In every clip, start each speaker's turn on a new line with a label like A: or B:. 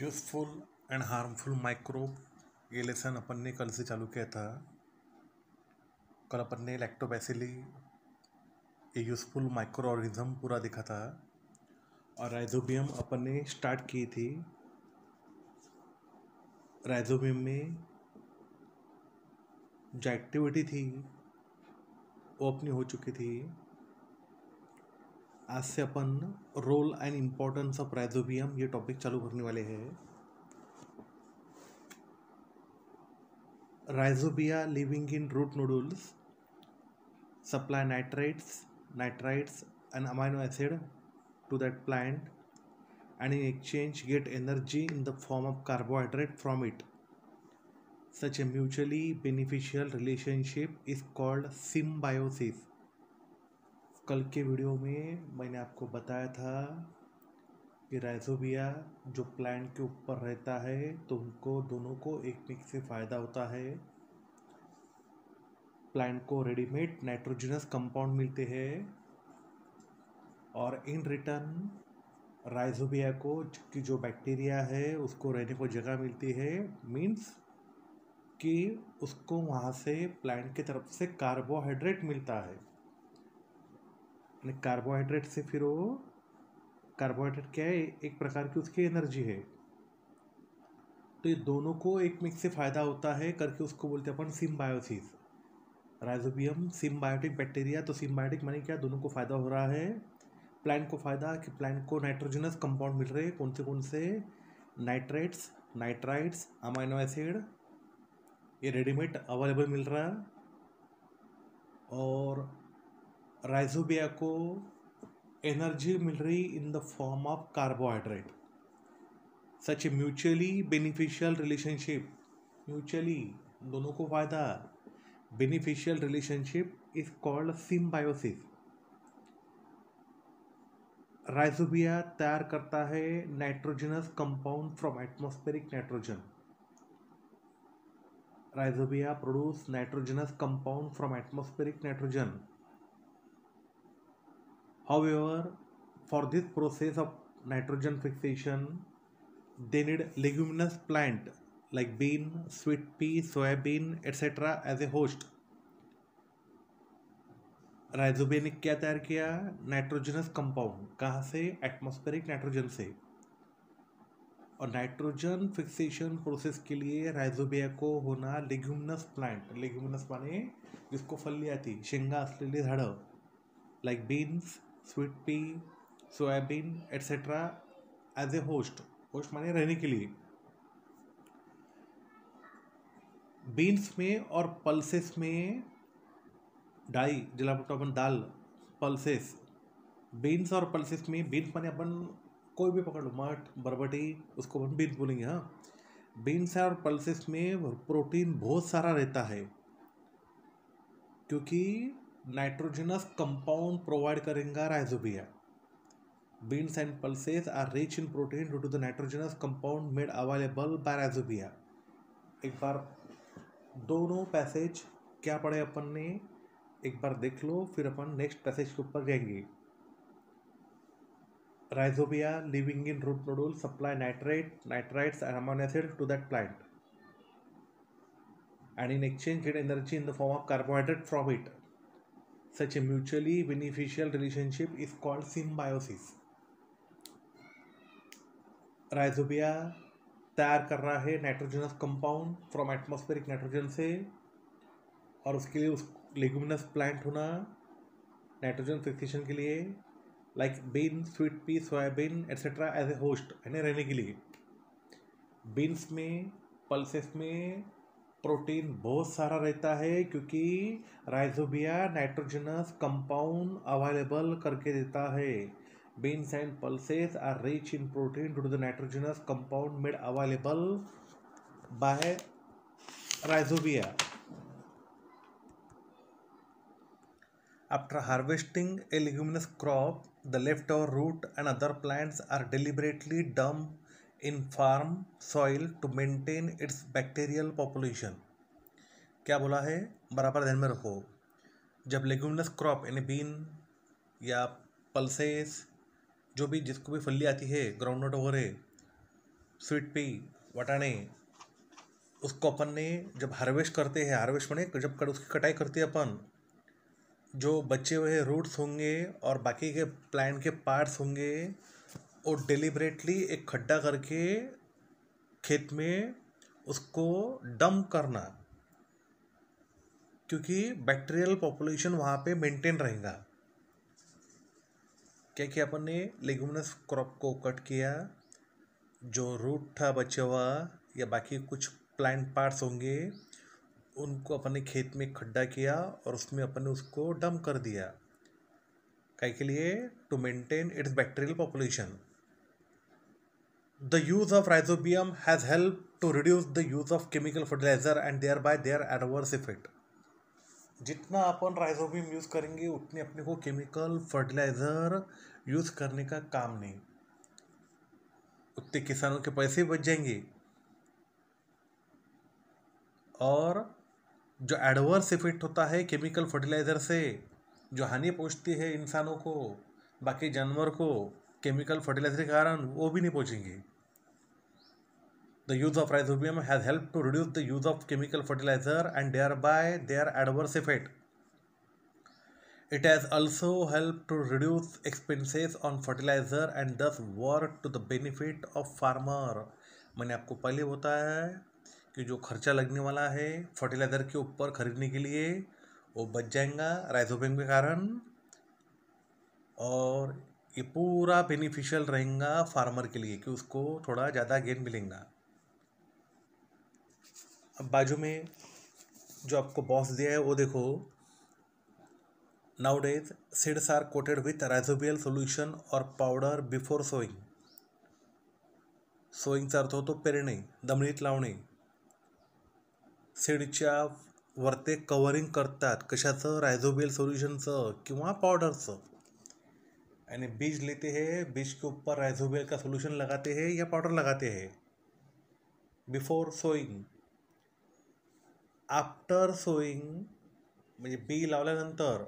A: Useful and harmful microbe, ये lesson अपन ने कल से चालू किया था। कल अपन ने लैक्टोबैसिली, ये यूज़फुल माइक्रो ऑर्गेनिज्म पूरा देखा था, और राइजोबियम अपन ने स्टार्ट की थी। राइजोबियम में जो एक्टिविटी थी वो अपनी हो चुकी थी। आज से अपन role and importance of rhizobium ये टॉपिक चालू करने वाले हैं। Rhizobia living in root nodules supply nitrites and amino acid to that plant, and in exchange get energy in the form of carbohydrate from it. Such a mutually beneficial relationship is called symbiosis. कल के video में मैंने आपको बताया था कि rhizobia जो plant के ऊपर रहता है तो उनको दोनों को एक से फ़ायदा होता है। प्लांट को रेडीमेड नाइट्रोजनस कंपाउंड मिलते हैं और इन रिटर्न राइजोबिया को की जो बैक्टीरिया है उसको रहने को जगह मिलती है। मीन्स कि उसको वहाँ से प्लांट की तरफ से कार्बोहाइड्रेट मिलता है। कार्बोहाइड्रेट से फिर वो कार्बोहाइड्रेट क्या है, एक प्रकार की उसकी एनर्जी है। तो ये दोनों को एक से फ़ायदा होता है करके उसको बोलते हैं अपन सिम्बायोसिस। राइजोबियम सिम्बायोटिक बैक्टीरिया, तो सिम्बायोटिक माने क्या, दोनों को फ़ायदा हो रहा है। प्लांट को फ़ायदा कि प्लांट को नाइट्रोजनस कंपाउंड मिल रहे हैं। कौन से नाइट्राइट्स, अमाइनो एसिड, ये रेडीमेड अवेलेबल मिल रहा है। और राइजोबिया को एनर्जी मिल रही in the form of carbohydrate. Such A mutually beneficial relationship, mutually दोनों को फ़ायदा, beneficial relationship is called symbiosis. Rhizobia तैयार करता है nitrogenous compound from atmospheric nitrogen. Rhizobia produce nitrogenous compound from atmospheric nitrogen. However, for this process of nitrogen fixation, they need leguminous plant like bean, sweet pea, soybean, etc. as a host. Rhizobia ने क्या तैयार किया, nitrogenous compound, कहाँ से, atmospheric nitrogen से। और nitrogen fixation process के लिए राइजोबिया को होना लेग्युमिनस प्लांट, लेग्युमिनस माने जिसको फल्ली आती, शेंगा असलेली झाडं, like beans, sweet pea, soybean etcetera as a host. Host माने रहने के लिए। बीन्स में और पल्सेस में डाई जिला अपन दाल, पल्सेस, बीन्स और पल्सेस में, बीन्स माने अपन कोई भी पकड़ लो, मठ, बरबटी, उसको अपन बीन्स बोलेंगे। हाँ, बीन्स और पल्सेस में प्रोटीन बहुत सारा रहता है क्योंकि नाइट्रोजनस कंपाउंड प्रोवाइड करेगा rhizobia. Beans and pulses are rich in protein due to the nitrogenous compound made available by rhizobia. एक बार दोनों पैसेज क्या पढ़े अपन ने एक बार देख लो, फिर अपन नेक्स्ट पैसेज के ऊपर जाएंगे। Rhizobia living in root nodule supply nitrites and amino acid to that plant, and in exchange get energy in the form of carbohydrate from it. Such a mutually beneficial relationship is called symbiosis. Rhizobia तैयार कर रहा है nitrogenous compound from atmospheric nitrogen से, और उसके लिए उस leguminous plant होना नाइट्रोजन फिक्सेशन के लिए, like bean, sweet pea, soybean etcetera as a host, यानी रहने के लिए। बीन्स में, पल्सेस में प्रोटीन बहुत सारा रहता है क्योंकि राइजोबिया नाइट्रोजनस कंपाउंड अवेलेबल करके देता है। Beans and pulses are rich in protein due to the nitrogenous compound made available by rhizobia. After harvesting a leguminous crop, the leftover root and other plants are deliberately dumped in farm soil to maintain its bacterial population. क्या बोला है, बराबर ध्यान में रखो। जब leguminous crop यानी been या पल्सेस, जो भी जिसको भी फली आती है, ग्राउंडनट वगैरह, स्वीट पी, वटाने, उसको अपन ने जब हार्वेस्ट करते हैं, हार्वेस्ट माने जब उसकी कटाई करते हैं अपन, जो बचे हुए रूट्स होंगे और बाकी के प्लांट के पार्ट्स होंगे, वो डिलिबरेटली एक खड्डा करके खेत में उसको डंप करना, क्योंकि बैक्टीरियल पॉपुलेशन वहाँ पे मेंटेन रहेगा। क्या किया अपन ने, लेगुमिनस क्रॉप को कट किया, जो रूट था बचा हुआ या बाकी कुछ प्लांट पार्ट्स होंगे उनको अपन ने खेत में खड्डा किया और उसमें अपन ने उसको डंप कर दिया। काय के लिए, to maintain its bacterial population. The use of rhizobium has helped to reduce the use of chemical fertilizer and thereby their adverse effect. जितना अपन राइजोबियम यूज़ करेंगे उतने अपने को केमिकल फर्टिलाइज़र यूज़ करने का काम नहीं, उतने किसानों के पैसे बच जाएंगे और जो एडवर्स इफेक्ट होता है केमिकल फर्टिलाइज़र से, जो हानि पहुंचती है इंसानों को, बाकी जानवर को केमिकल फर्टिलाइज़र के कारण, वो भी नहीं पहुंचेंगे। The use of rhizobium has helped to reduce the use of chemical fertilizer and thereby their adverse effect. It has also helped to reduce expenses on fertilizer and thus work to the benefit of farmer. मैंने आपको पहले बताया है कि जो खर्चा लगने वाला है फर्टिलाइज़र के ऊपर खरीदने के लिए, वो बच जाएगा राइजोबियम के कारण, और ये पूरा बेनिफिशियल रहेगा फार्मर के लिए कि उसको थोड़ा ज़्यादा गेन मिलेगा। अब बाजू में जो आपको बॉक्स दिया है वो देखो, nowadays seeds are coated with rhizobial solution और पावडर बिफोर सोइंग। सोइंगचा अर्थ होतो पेरणे, दमणीत लावणे। सीडच्या वरते कव्हरिंग करतात, कशाचं, राइजोबियल सोल्यूशनचं किंवा पाउडरचं, यानी बीज लेते हैं, बीज के ऊपर राइजोबियल का सोल्यूशन लगाते हैं या पाउडर लगाते हैं। बिफोर सोइंग, आफ्टर सोइंग म्हणजे बी लावल्यानंतर,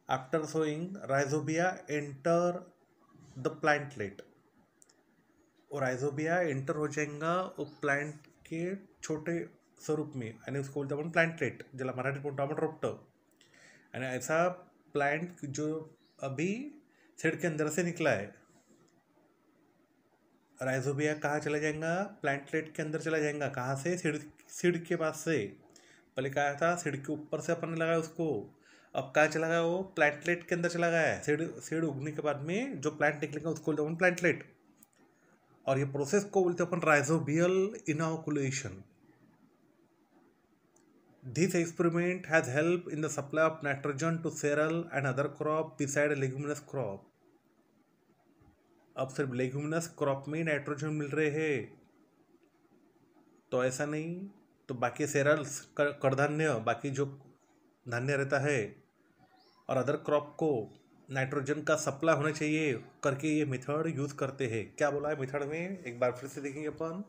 A: after sowing rhizobia enter the plantlet, और राइजोबिया एंटर हो जाएगा वो प्लांट के छोटे स्वरूप में, आणि उसको बोलते अपन प्लांटलेट, ज्याला मराठीत बोलतो आपण रोपटं। आणि ऐसा प्लांट जो अभी सीड के अंदर से निकला है, राइजोबिया कहाँ चला जाएगा, प्लांटलेट के अंदर चला जाएगा। कहाँ से, सीड के पास से। पहले कहा था सीड के ऊपर से अपन ने लगाया उसको, अब कहाँ चला गया, वो प्लांटलेट के अंदर चला गया है। सीड उगने के बाद में जो प्लांट निकलेगा उसको बोलते अपन प्लांटलेट, और ये प्रोसेस को बोलते अपन rhizobial inoculation. This experiment has helped in the supply of nitrogen to cereal and other crop beside leguminous crop. अब सिर्फ लेग्यूमिनस क्रॉप में नाइट्रोजन मिल रहे हैं, तो ऐसा नहीं, तो बाकी सेरल्स, करधान्य, बाकी जो धान्य रहता है और अदर क्रॉप को नाइट्रोजन का सप्लाई होना चाहिए करके ये मेथड यूज करते हैं। क्या बोला है मेथड में, एक बार फिर से देखेंगे अपन।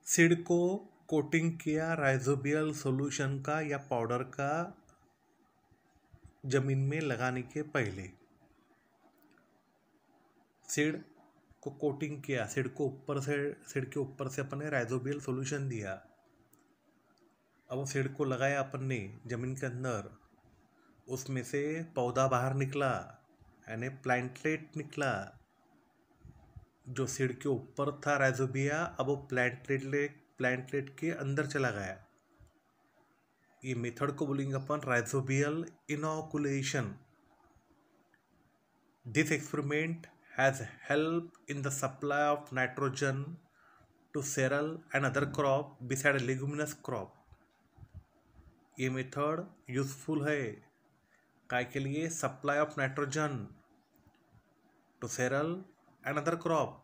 A: सीड को कोटिंग किया राइजोबियल सॉल्यूशन का या पाउडर का जमीन में लगाने के पहले, सीड को कोटिंग किया, सीड के ऊपर से अपन ने राइजोबियल सॉल्यूशन दिया। अब वो सीड को लगाया अपन ने जमीन के अंदर, उसमें से पौधा बाहर निकला, यानी प्लांटलेट निकला। जो सीड के ऊपर था राइजोबिया, अब वो प्लांटलेट के अंदर चला गया। ये मेथड को बोलेंगे अपन rhizobial inoculation. This experiment has helped in the supply of nitrogen to cereal and other crop beside a leguminous crop. ये मेथड यूजफुल है काय के लिए, supply of nitrogen to cereal and other crop,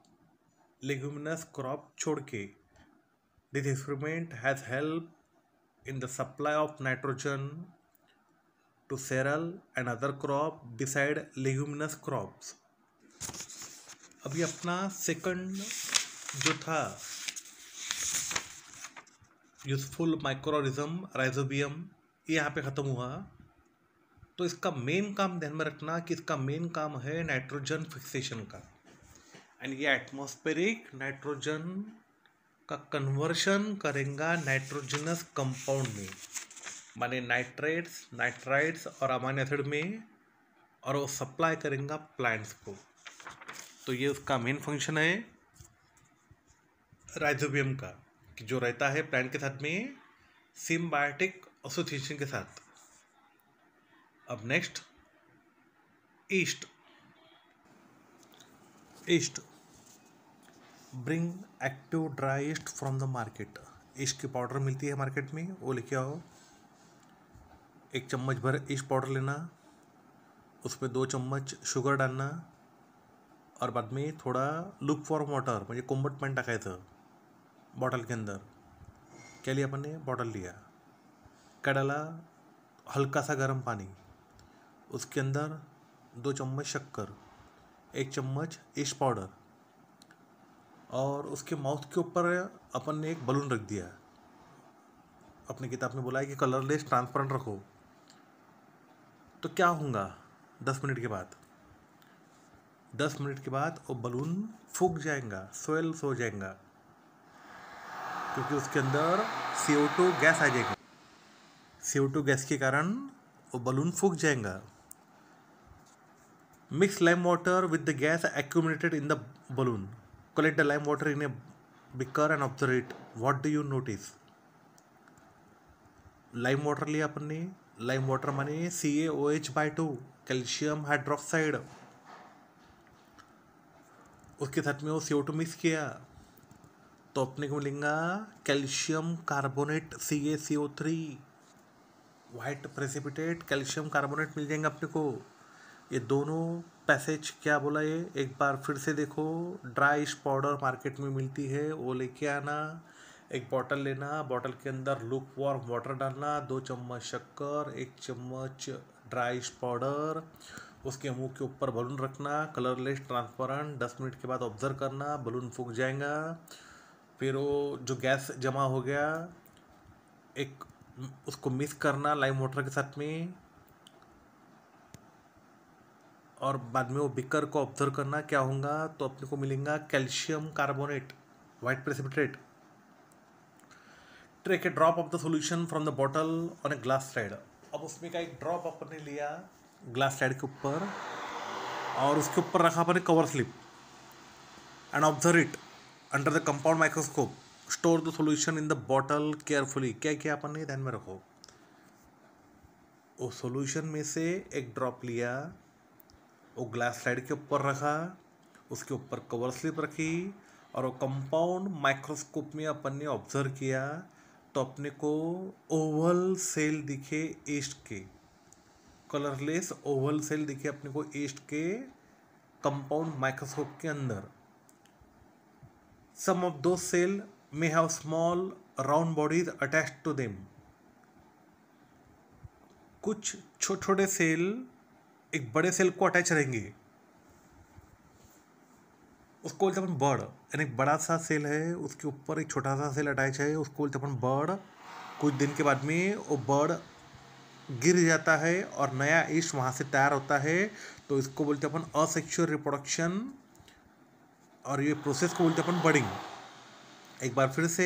A: leguminous crop छोड़ के। This experiment has help in the supply of nitrogen to cereal and other crop beside leguminous crops. अभी अपना second जो था यूजफुल माइक्रोऑर्गेनिज्म राइजोबियम, ये यहाँ पे ख़त्म हुआ। तो इसका मेन काम ध्यान में रखना कि इसका मेन काम है नाइट्रोजन फिक्सेशन का। एंड ये एटमॉस्फेरिक नाइट्रोजन का कन्वर्शन करेगा नाइट्रोजनस कंपाउंड में, माने नाइट्रेट्स, नाइट्राइट्स और अमाइनो एसिड में, और वो सप्लाई करेगा प्लांट्स को। तो ये उसका मेन फंक्शन है राइजोबियम का, कि जो रहता है प्लांट के साथ में सिम्बायोटिक एसोसिएशन के साथ। अब next east. East bring active dry east from the market. East की पाउडर मिलती है मार्केट में, वो लेके आओ। 1 चम्मच भर ईस्ट पाउडर लेना, उसमें 2 चम्मच शुगर डालना, और बाद में थोड़ा लुक फॉर्म वाटर म्हणजे कोंबट पाणी टाकायचं बॉटल के अंदर। क्या लिया अपन ने? बॉटल लिया, क्या डाला? हल्का सा गर्म पानी, उसके अंदर 2 चम्मच शक्कर, 1 चम्मच ईस्ट पाउडर, और उसके माउथ के ऊपर अपन ने एक बलून रख दिया। अपनी किताब में बोला है कि कलरलेस ट्रांसपेरेंट रखो। तो क्या होगा 10 मिनट के बाद? 10 मिनट के बाद वो बलून फूक जाएगा, स्वेल्स हो जाएगा, क्योंकि उसके अंदर CO2 गैस आ जाएगी। CO2 गैस के कारण वो बलून फूक जाएगा। Mix lime water with the gas accumulated in the balloon. Collect the lime water in a beaker and observe it. What do you notice? Lime water लिया अपन ने। Lime water माने CaOH/2, calcium hydroxide. उसके साथ में वो CO2 mix किया, तो अपने को मिलेगा calcium carbonate CaCO3, white precipitate calcium carbonate मिल जाएंगे अपने को। ये दोनों पैसेज क्या बोला ये एक बार फिर से देखो। ड्राई ईस्ट पाउडर मार्केट में मिलती है, वो लेके आना। एक बॉटल लेना, बॉटल के अंदर लुक वार्म वाटर डालना, 2 चम्मच शक्कर, 1 चम्मच ड्राई ईस्ट पाउडर, उसके मुंह के ऊपर बलून रखना, कलरलेस ट्रांसपेरेंट। 10 मिनट के बाद ऑब्जर्व करना, बलून फूक जाएगा। फिर वो जो गैस जमा हो गया, एक उसको मिक्स करना लाइम वाटर के साथ में, और बाद में वो बिकर को ऑब्जर्व करना क्या होगा। तो अपने को मिलेगा calcium carbonate, white precipitate. Take a drop of the solution from the bottle on a glass slide. अब उसमें का एक ड्रॉप अपन ने लिया ग्लास स्लाइड के ऊपर, और उसके ऊपर रखा अपन ने cover slip, and observe it under the compound microscope. Store the solution in the bottle carefully. क्या किया अपन ने? ध्यान में रखो। वो सॉल्यूशन में से एक ड्रॉप लिया, वो ग्लास स्लाइड के ऊपर रखा, उसके ऊपर कवर स्लिप रखी, और वो कंपाउंड माइक्रोस्कोप में अपन ने ऑब्जर्व किया, तो अपने को ओवल सेल दिखे ईस्ट के, कलरलेस ओवल सेल दिखे अपने को ईस्ट के कंपाउंड माइक्रोस्कोप के अंदर। सम ऑफ दो cell may have small round bodies attached to them. कुछ छोटे छोटे सेल एक बड़े सेल को अटैच रहेंगे, उसको बोलते अपन बर्ड। यानी बड़ा सा सेल है, उसके ऊपर एक छोटा सा सेल अटैच है, उसको बोलते अपन बर्ड। कुछ दिन के बाद में वो बर्ड गिर जाता है और नया ईस्ट वहाँ से तैयार होता है, तो इसको बोलते अपन असेक्सुअल रिप्रोडक्शन, और ये प्रोसेस को बोलते अपन बर्डिंग। एक बार फिर से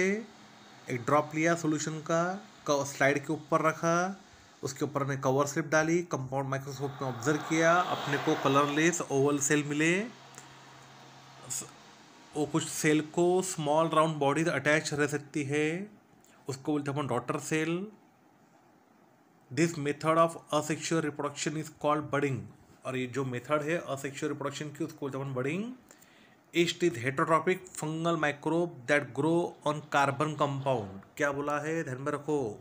A: एक ड्रॉप लिया सॉल्यूशन का स्लाइड के ऊपर रखा, उसके ऊपर ने कवर स्लिप डाली, कंपाउंड माइक्रोस्कोप में ऑब्जर्व किया, अपने को कलरलेस ओवल सेल मिले। वो कुछ सेल को स्मॉल राउंड बॉडीज अटैच रह सकती है, उसको बोलते हैं अपन daughter cell. This method of asexual reproduction is called budding. और ये जो मेथड है असेक्सुअल रिप्रोडक्शन की, उसको बोलते हैं अपन budding. Yeast is heterotrophic fungal microbe that grow on carbon compound. क्या बोला है? ध्यान में रखो।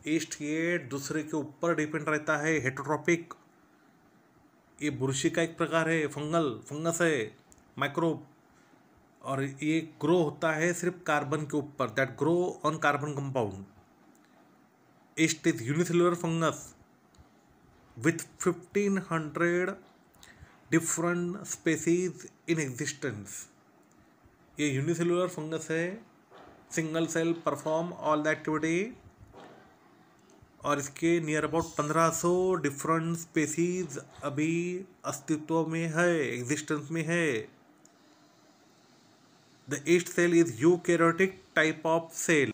A: ईस्ट ये दूसरे के ऊपर डिपेंड रहता है, हेटेरोट्रॉपिक। ये बुरशी का एक प्रकार है, फंगस है, माइक्रोब, और ये ग्रो होता है सिर्फ कार्बन के ऊपर, that grow on carbon compound. Yeast is unicellular fungus with 1500 different species in existence. ये यूनिसेलुलर फंगस है, single cell perform all the activity, और इसके नियर अबाउट 1500 डिफरेंट स्पेसीज अभी अस्तित्व में है, एग्जिस्टेंस में है। The yeast cell is eukaryotic type of cell.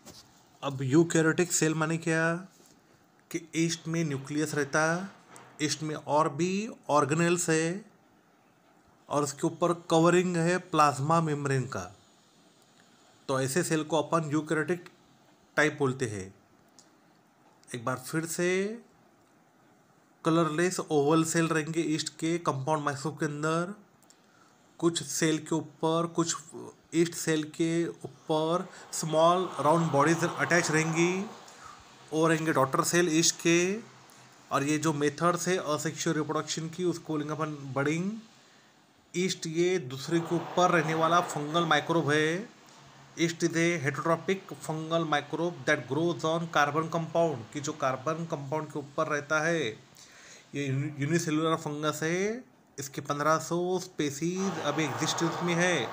A: अब यूकैरियोटिक सेल माने क्या कि ईस्ट में न्यूक्लियस रहता, ईस्ट में और भी ऑर्गेनेल्स है और उसके ऊपर कवरिंग है प्लाज्मा मेम्ब्रेन का, तो ऐसे सेल को अपन यूकैरियोटिक टाइप बोलते हैं। एक बार फिर से कलरलेस ओवल सेल रहेंगे ईस्ट के कंपाउंड माइक्रोस्कोप के अंदर। कुछ सेल के ऊपर, कुछ ईस्ट सेल के ऊपर स्मॉल राउंड बॉडीज अटैच रहेंगी और रहेंगे डॉटर सेल ईस्ट के। और ये जो मेथड्स है असेक्सुअल रिप्रोडक्शन की उसको बोलेंगे अपन बडिंग। ईस्ट ये दूसरे के ऊपर रहने वाला फंगल माइक्रोब है। East is a heterotrophic fungal microbe that grows on carbon compound, कि जो कार्बन कंपाउंड के ऊपर रहता है। ये यूनिसेलुलर फंगस है। इसके 1500 स्पेसीज अभी एग्जिस्टेंस में है।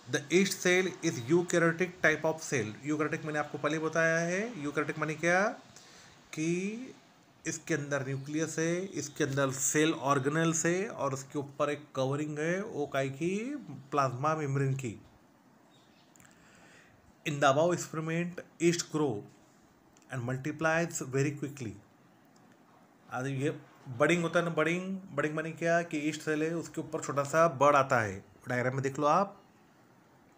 A: The yeast cell is eukaryotic type of cell. Eukaryotic मैंने आपको पहले बताया है। यूकैरियोटिक माने क्या कि इसके अंदर न्यूक्लियस है, इसके अंदर सेल ऑर्गेनेल्स है और उसके ऊपर एक कवरिंग है वो काय की प्लाज्मा मेम्ब्रेन की। In the above experiment east grow and multiplies very quickly. आज ये बडिंग होता है ना, बडिंग बडिंग माने क्या कि ईस्ट सेल है उसके ऊपर छोटा सा बड आता है। डायग्राम में देख लो आप,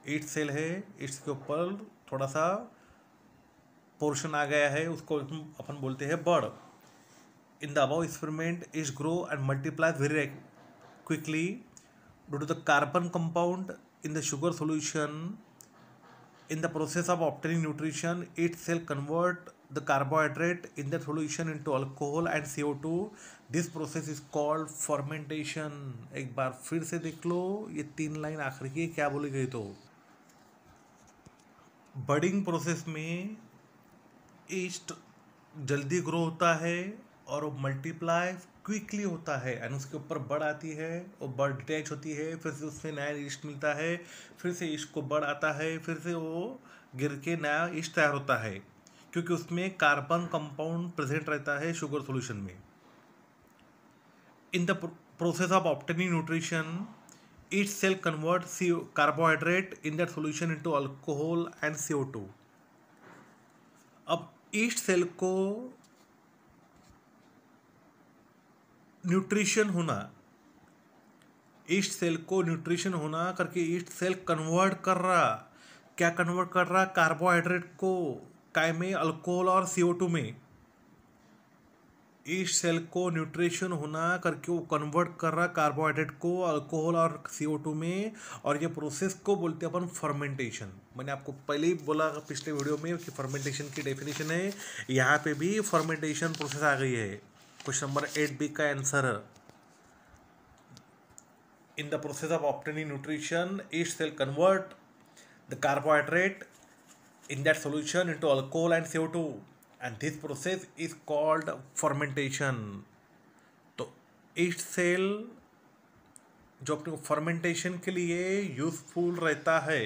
A: ईस्ट सेल है, ईस्ट के ऊपर थोड़ा सा पोर्शन आ गया है, उसको अपन बोलते हैं बड। In the above experiment, yeast grow and multiply very quickly due to the carbon compound in the sugar solution. In the process of obtaining nutrition, each cell convert the carbohydrate in the solution into alcohol and CO2. This process is called fermentation. एक बार फिर से देख लो ये 3 line आखिर की क्या बोली गई। तो बडिंग प्रोसेस में ईस्ट जल्दी ग्रो होता है और वो मल्टीप्लाई क्विकली होता है एंड उसके ऊपर बड़ आती है और बड़ डिटैच होती है, फिर से उसमें नया ईस्ट मिलता है, फिर से ईस्ट को बड़ आता है, फिर से वो गिर के नया ईस्ट तैयार होता है क्योंकि उसमें कार्बन कंपाउंड प्रेजेंट रहता है शुगर सॉल्यूशन में। In the process of obtaining nutrition each cell convert carbohydrate in that solution into alcohol and CO2। अब ईस्ट सेल को न्यूट्रिशन होना, ईस्ट सेल को न्यूट्रिशन होना करके ईस्ट सेल कन्वर्ट कर रहा, क्या कन्वर्ट कर रहा, कार्बोहाइड्रेट को काय में, अल्कोहल और CO2 में। ईस्ट सेल को न्यूट्रिशन होना करके वो कन्वर्ट कर रहा कार्बोहाइड्रेट को अल्कोहल और CO2 में, और ये प्रोसेस को बोलते हैं अपन फर्मेंटेशन। मैंने आपको पहले ही बोला पिछले वीडियो में कि फर्मेंटेशन की डेफिनेशन है, यहाँ पे भी फर्मेंटेशन प्रोसेस आ गई है। क्वेश्चन नंबर 8B का answer. In the process of obtaining nutrition yeast cell convert the carbohydrate in that solution into alcohol and CO2 and this process is called fermentation। तो yeast cell जो अपने fermentation के लिए useful रहता है,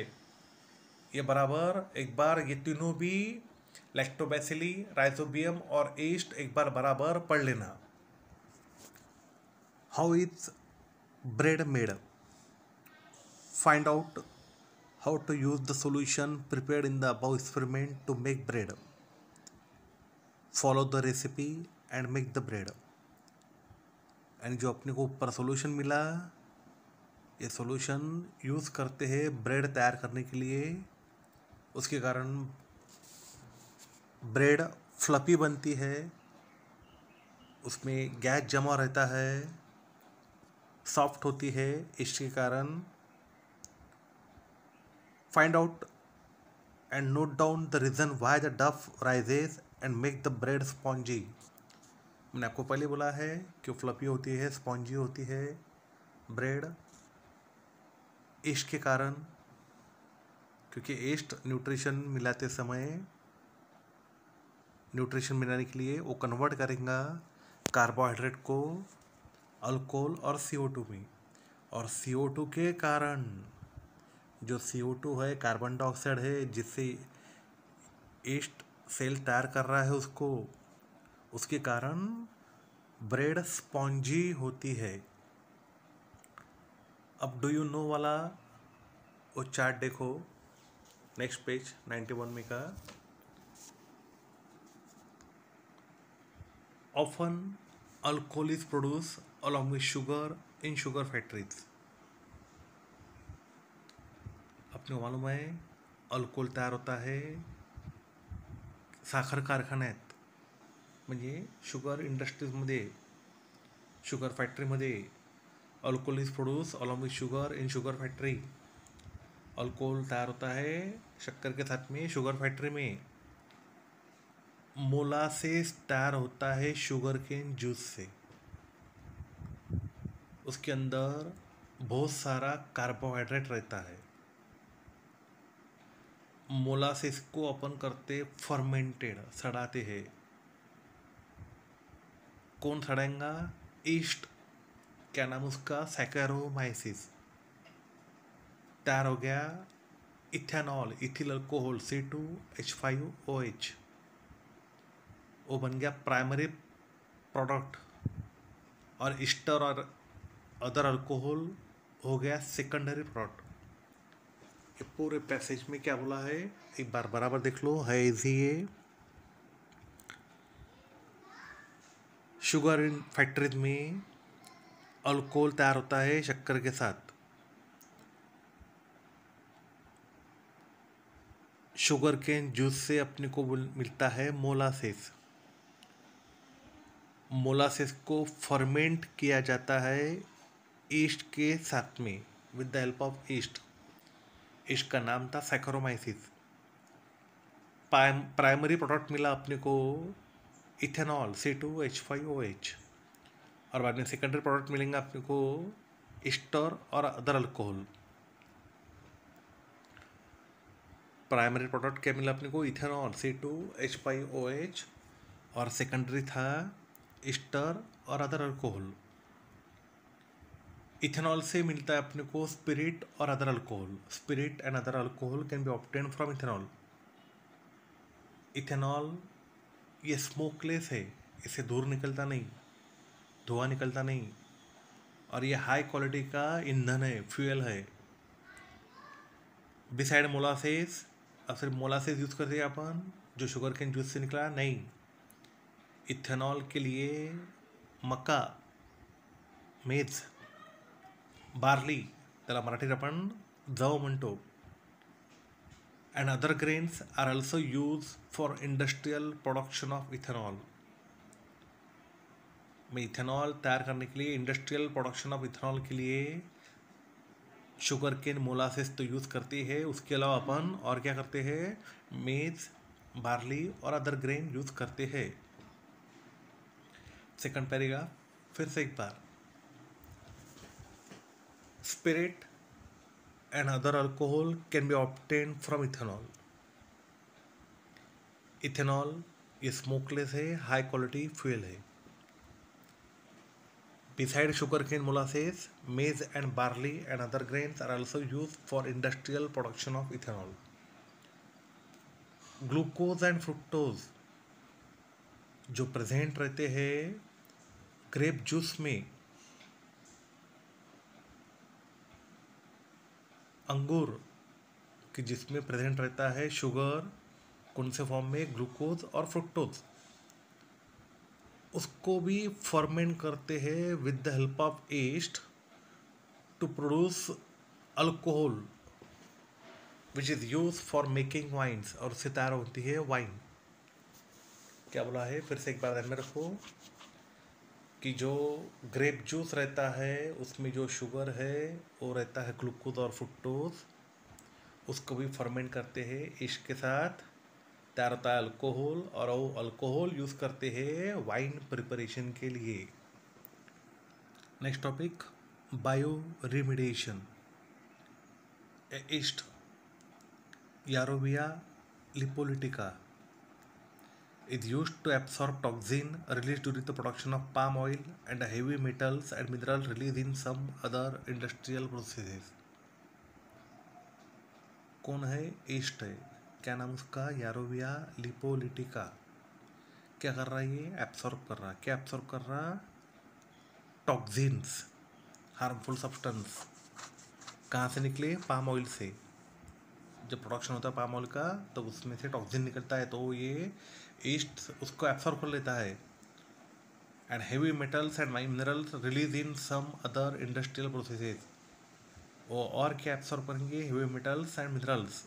A: ये बराबर एक बार ये तीनों भी लैक्टोबैसिली, राइजोबियम और ईस्ट एक बार बराबर पढ़ लेना। How is bread made? Find out how to use the solution prepared in the above experiment to make bread. Follow the recipe and make the bread। And जो अपने को ऊपर सॉल्यूशन मिला, ये सॉल्यूशन यूज़ करते हैं ब्रेड तैयार करने के लिए। उसके कारण ब्रेड फ्लफी बनती है, उसमें गैस जमा रहता है, सॉफ्ट होती है इसके कारण। Find out and note down the reason why the dough rises and make the bread spongy। मैंने आपको पहले बोला है कि फ्लफी होती है, स्पॉन्जी होती है ब्रेड ईस्ट के कारण, क्योंकि ईस्ट न्यूट्रिशन मिलाते समय, न्यूट्रिशन मिलाने के लिए वो कन्वर्ट करेगा कार्बोहाइड्रेट को अल्कोहल और CO2 में, और CO2 के कारण जो CO2 है कार्बन डाइऑक्साइड है जिससे ईस्ट सेल तैयार कर रहा है उसको, उसके कारण ब्रेड स्पॉन्जी होती है। अब डू यू नो वाला वो चार्ट देखो, नेक्स्ट पेज 91 में का। Often alcohol is produce along with sugar in sugar factories. अपने को मालूम है अल्कोहोल तयार होता है साखर कारखान्यात, म्हणजे शुगर इंडस्ट्रीजमध्ये, शुगर फॅक्टरीमध्ये alcohol is produce along with sugar in sugar factory. Alcohol तैयार होता है शक्कर के साथ में शुगर फैक्ट्री में। मोलासेस तैयार होता है शुगर केन जूस से। उसके अंदर बहुत सारा कार्बोहाइड्रेट रहता है। मोलासेस को अपन करते फर्मेंटेड, सड़ाते हैं। कौन सड़ाएगा? ईस्ट, क्या नाम उसका, सैकेरोमाइसिस। तैयार हो गया इथेनॉल, इथिल अल्कोहल C2H5OH। वो बन गया प्राइमरी प्रोडक्ट। और ईस्टर और अदर अल्कोहल हो गया सेकेंडरी प्रोडक्ट। ये पूरे पैसेज में क्या बोला है एक बार बराबर देख लो, है इजी ये। शुगर इन फैक्ट्रीज में अल्कोहल तैयार होता है शक्कर के साथ। शुगर केन जूस से अपने को मिलता है मोलासेस। मोलासेस को फर्मेंट किया जाता है ईस्ट के साथ में, with the help of east. East का नाम था सैकरोमाइसिस। प्राइमरी प्रोडक्ट मिला अपने को इथेनॉल C2H5OH। और बाद में सेकेंडरी प्रोडक्ट मिलेंगे अपने को ईस्टर और अदर अल्कोहल। प्राइमरी प्रोडक्ट क्या मिला अपने को? Ethanol C2H5OH। और सेकेंडरी था ईस्टर और अदर अल्कोहल। इथेनॉल से मिलता है अपने को स्पिरिट और other alcohol. Spirit and other alcohol can be obtain from ethanol. Ethanol ये स्मोकलेस है, इससे धूल निकलता नहीं, धुआं निकलता नहीं। और ये हाई क्वालिटी का ईंधन है, फ्यूल है। बिसाइड मोलासेस, अब सिर्फ मोलासेस यूज़ करते हैं अपन जो शुगर केन जूस से निकला नहीं। इथेनॉल के लिए मका, मेज, बार्ली, त्याला मराठीत आपण जव म्हणतो, and other grains are also used for industrial production of ethanol। में इथेनॉल तैयार करने के लिए, इंडस्ट्रियल प्रोडक्शन ऑफ इथेनॉल के लिए शुगर केन मोलासेस तो यूज़ करती है। उसके अलावा अपन और क्या करते हैं? मेज, बार्ली और अदर ग्रेन यूज़ करते हैं। सेकंड पैराग्राफ फिर से एक बार। Spirit and other alcohol can be obtained from ethanol। Ethanol ये स्मोकलेस है, हाई क्वालिटी फ्यूल है। Beside sugarcane molasses, maize and barley and other grains are also used for industrial production of ethanol। Glucose and fructose जो present रहते हैं grape juice में, अंगूर कि जिसमें प्रेजेंट रहता है शुगर, कौन से फॉर्म में? ग्लूकोज और फ्रुक्टोज। उसको भी फर्मेंट करते हैं with the help of yeast to produce alcohol which is use for making wines. और उससे तैयार होती है वाइन। क्या बोला है फिर से एक बार ध्यान में रखो कि जो ग्रेप जूस रहता है उसमें जो शुगर है वो रहता है ग्लूकोज और फ्रुक्टोज। उसको भी फर्मेंट करते हैं ईस्ट के साथ, तैयार होता है अल्कोहल। और वो अल्कोहल यूज़ करते हैं वाइन प्रिपरेशन के लिए। Next topic, bioremediation. Yeast Yarrowia lipolytica is used to absorb toxin released during the production of palm oil and heavy metals and minerals released in some other industrial processes। कौन है? East है। क्या नाम उसका? यारोविया लिपोलिटिका। क्या कर रहा है ये? एब्सॉर्ब कर रहा। क्या एब्सॉर्ब कर रहा? Toxins, harmful substance. कहाँ से निकले? पाम ऑयल से। जब प्रोडक्शन होता है पाम ऑयल का तो उसमें से टॉक्सिन निकलता है, तो ये ईस्ट उसको एब्सॉर्ब कर लेता है। And heavy metals and minerals release in some other industrial processes. वो और क्या एब्सॉर्ब करेंगे? Heavy metals and minerals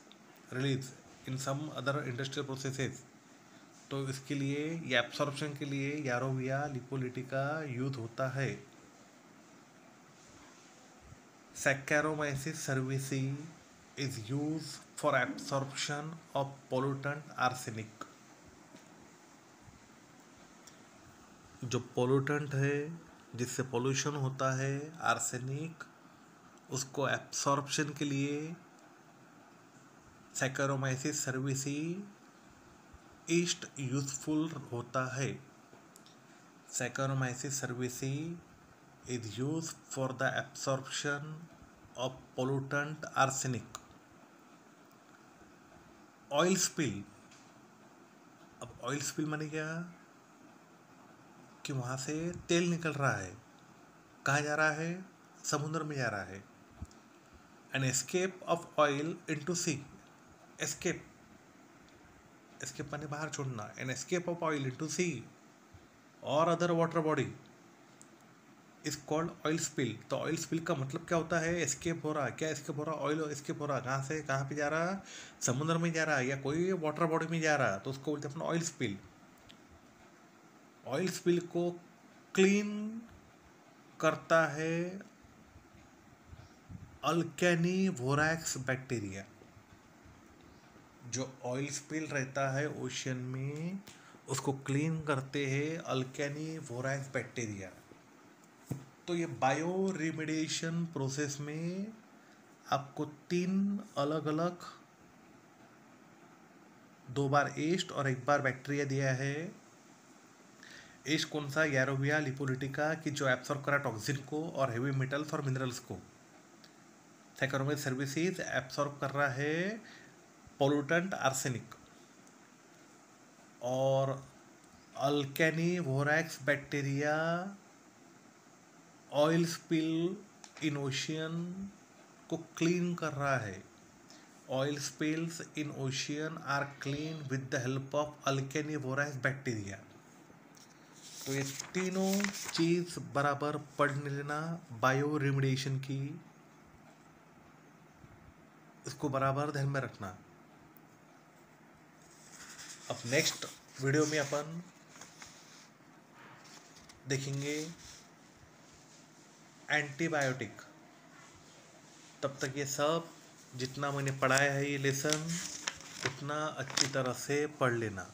A: release in some other industrial processes. तो इसके लिए या एब्सॉर्प्शन के लिए यारोविया लिपोलिटिका यूज होता है। Saccharomyces cerevisiae is used for absorption of pollutant arsenic। जो पोल्यूटेंट है जिससे पोल्यूशन होता है, आर्सेनिक, उसको एब्सॉर्प्शन के लिए सैक्चारोमाइसिस सर्विसी ईस्ट यूजफुल होता है। Saccharomyces cerevisiae is used for the absorption of pollutant arsenic। Oil spill. अब ऑयल स्पिल माने क्या? कि वहाँ से तेल निकल रहा है, कहाँ जा रहा है? समुद्र में जा रहा है। An escape of oil into sea. Escape, escape माने बाहर छोड़ना। An escape of oil into sea और other water body is called oil spill. तो ऑयल स्पिल का मतलब क्या होता है? एस्केप हो रहा। क्या एस्केप हो रहा? ऑयल एस्केप हो रहा। कहाँ से कहाँ पे जा रहा? समुद्र में जा रहा है या कोई वाटर बॉडी में जा रहा, तो उसको बोलते हैं अपना ऑयल स्पिल। ऑयल स्पिल को क्लीन करता है अल्केनिवोरैक्स बैक्टीरिया। जो ऑयल स्पिल रहता है ओशन में, उसको क्लीन करते हैं अल्केनिवोरैक्स बैक्टीरिया। तो ये बायो रिमेडिएशन प्रोसेस में आपको 3 अलग अलग, 2 बार ईस्ट और 1 बार बैक्टीरिया दिया है। ईस्ट कौन सा? यारोविया लिपोलिटिका की जो एब्सॉर्ब करा टॉक्सिन को और हेवी मेटल्स और मिनरल्स को। सैक्चारोमाइसिस सर्विसेज एब्सॉर्ब कर रहा है पोल्यूटेंट आर्सेनिक। और Alcanivorax bacteria oil spill in ocean को क्लीन कर रहा है। Oil spills in ocean are clean with the help of Alcanivorax bacteria. तो ये तीनों चीज बराबर पढ़ लेना बायो रिमेडिएशन की, इसको बराबर ध्यान में रखना। अब नेक्स्ट वीडियो में अपन देखेंगे एंटीबायोटिक। तब तक ये सब जितना मैंने पढ़ाया है ये लेसन उतना अच्छी तरह से पढ़ लेना।